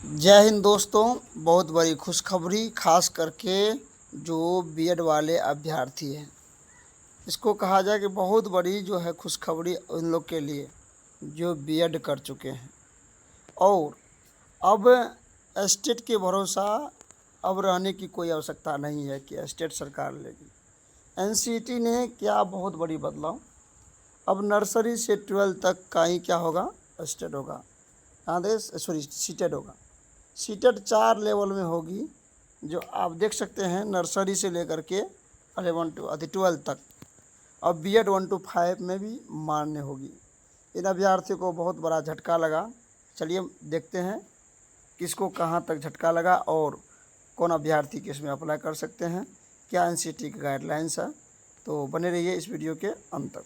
जय हिंद दोस्तों। बहुत बड़ी खुशखबरी, खास करके जो बीएड वाले अभ्यर्थी हैं, इसको कहा जाए कि बहुत बड़ी जो है खुशखबरी उन लोग के लिए जो बीएड कर चुके हैं। और अब स्टेट के भरोसा अब रहने की कोई आवश्यकता नहीं है कि स्टेट सरकार लेगी। एनसीईटी ने क्या बहुत बड़ी बदलाव, अब नर्सरी से 12 तक का ही क्या होगा, स्टेट होगा, आदेश सीटेड होगा। सीटेड 4 लेवल में होगी, जो आप देख सकते हैं, नर्सरी से लेकर के 12 तक। अब बीएड 1 to 5 में भी मान्य होगी। इन अभ्यर्थियों को बहुत बड़ा झटका लगा। चलिए देखते हैं किसको कहां तक झटका लगा और कौन अभ्यर्थी किस में अप्लाई कर सकते हैं, क्या एनसीईटी की गाइडलाइंस है। तो बने रहिए इस वीडियो के अंत तक।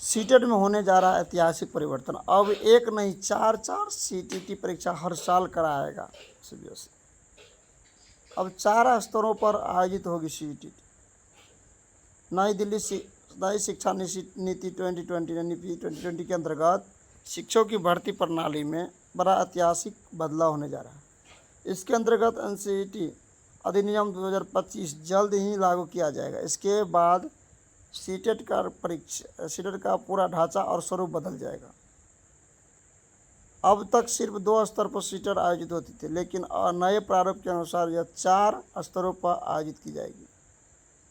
सीटेट में होने जा रहा है ऐतिहासिक परिवर्तन। अब एक नहीं, 4 सीटीटी परीक्षा हर साल कराएगा सीबीएसई। अब 4 स्तरों पर आयोजित होगी सीटीटी। नई शिक्षा नीति 2020 के अंतर्गत शिक्षकों की भर्ती प्रणाली में बड़ा ऐतिहासिक बदलाव होने जा रहा है। इसके अंतर्गत एनसीईटी अधिनियम 2025 जल्द ही लागू किया जाएगा। इसके बाद सीटेट का पूरा ढांचा और स्वरूप बदल जाएगा। अब तक सिर्फ 2 स्तर पर सीटेट आयोजित होती थी, लेकिन नए प्रारूप के अनुसार यह 4 स्तरों पर आयोजित की जाएगी।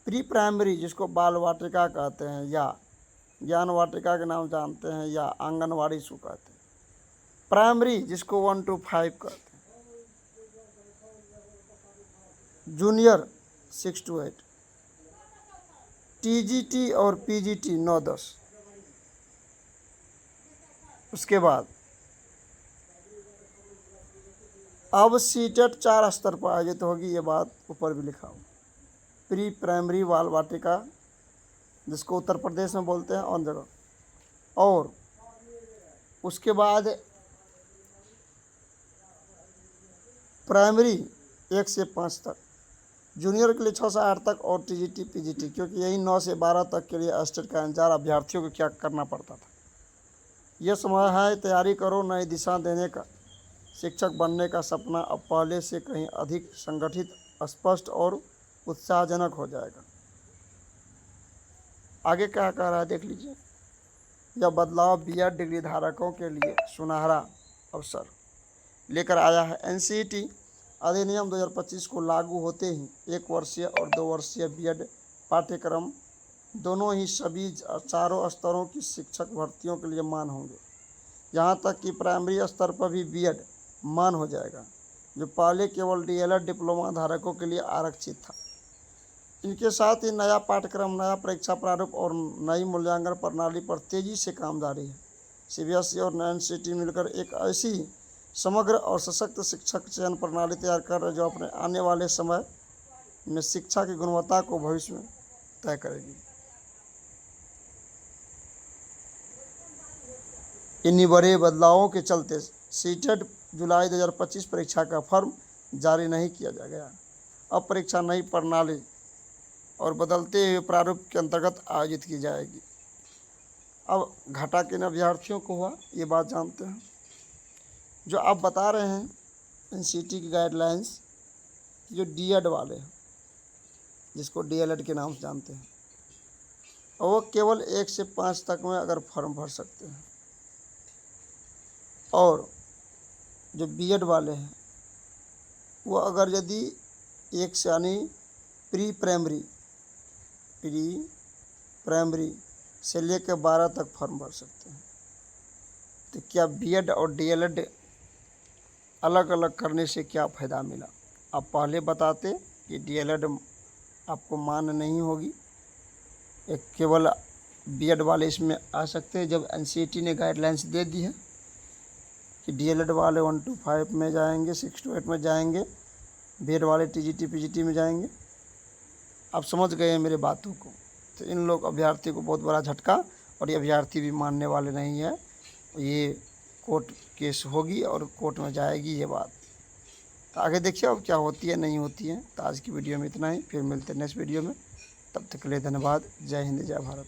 प्री प्राइमरी, जिसको बाल वाटिका कहते हैं या ज्ञान वाटिका के नाम जानते हैं या आंगनवाड़ी सु कहते हैं। प्राइमरी, जिसको 1 to 5 कहते हैं। Junior 6 to 8। टीजीटी और पीजीटी 9-10। उसके बाद अब सीटेट 4 स्तर पर आयोजित होगी। ये बात ऊपर भी लिखा हो। प्री प्राइमरी बाल वाटिका, जिसको उत्तर प्रदेश में बोलते हैं और जगह, और उसके बाद प्राइमरी 1 से 5 तक, जूनियर के लिए 6 से 8 तक, और टीजीटी पीजीटी, क्योंकि यही 9 से 12 तक के लिए स्टेट का इंतजार अभ्यर्थियों को क्या करना पड़ता था। यह समय है तैयारी करो, नई दिशा देने का। शिक्षक बनने का सपना अब पहले से कहीं अधिक संगठित, स्पष्ट और उत्साहजनक हो जाएगा। आगे क्या कह रहा है देख लीजिए। यह बदलाव बीएड डिग्री धारकों के लिए सुनहरा अवसर लेकर आया है। एनसीईटी अधिनियम 2025 को लागू होते ही 1 वर्षीय और 2 वर्षीय बीएड पाठ्यक्रम दोनों ही सभी 4 स्तरों की शिक्षक भर्तियों के लिए मान होंगे। यहाँ तक कि प्राइमरी स्तर पर भी बीएड मान हो जाएगा, जो पहले केवल डीएलएड डिप्लोमा धारकों के लिए आरक्षित था। इनके साथ ही नया पाठ्यक्रम, नया परीक्षा प्रारूप और नई मूल्यांकन प्रणाली पर तेजी से काम जारी है। सीबीएसई और एनसीईटी मिलकर एक ऐसी समग्र और सशक्त शिक्षक चयन प्रणाली तैयार कर रहे हैं जो अपने आने वाले समय में शिक्षा की गुणवत्ता को भविष्य में तय करेगी। इन्हीं बड़े बदलावों के चलते सीटेट जुलाई 2025 परीक्षा का फॉर्म जारी नहीं किया जा गया। अब परीक्षा नई प्रणाली और बदलते हुए प्रारूप के अंतर्गत आयोजित की जाएगी। अब घाटा किन अभ्यर्थियों को हुआ, ये बात जानते हैं। जो आप बता रहे हैं एनसीईटी की गाइडलाइंस, जो डीएड वाले हैं, जिसको डीएलएड के नाम से जानते हैं, और वो केवल 1 से 5 तक में अगर फॉर्म भर सकते हैं। और जो बीएड वाले हैं, वो अगर यदि 1 से यानी प्री प्राइमरी से लेकर 12 तक फॉर्म भर सकते हैं। तो क्या बीएड और डीएलएड अलग अलग करने से क्या फ़ायदा मिला? आप पहले बताते कि डीएलएड आपको मान्य नहीं होगी, एक केवल बीएड वाले इसमें आ सकते हैं। जब एनसीईटी ने गाइडलाइंस दे दी है कि डीएलएड वाले 1 to 5 में जाएंगे, 6 to 8 में जाएंगे, बीएड वाले टीजीटी पीजीटी में जाएंगे। आप समझ गए मेरे बातों को। तो इन लोग अभ्यर्थी को बहुत बड़ा झटका, और ये अभ्यर्थी भी मानने वाले नहीं है। ये कोर्ट केस होगी और कोर्ट में जाएगी ये बात। तो आगे देखिए अब क्या होती है नहीं होती है। तो आज की वीडियो में इतना ही, फिर मिलते हैं नेक्स्ट वीडियो में। तब तक के लिए धन्यवाद। जय हिंद, जय भारत।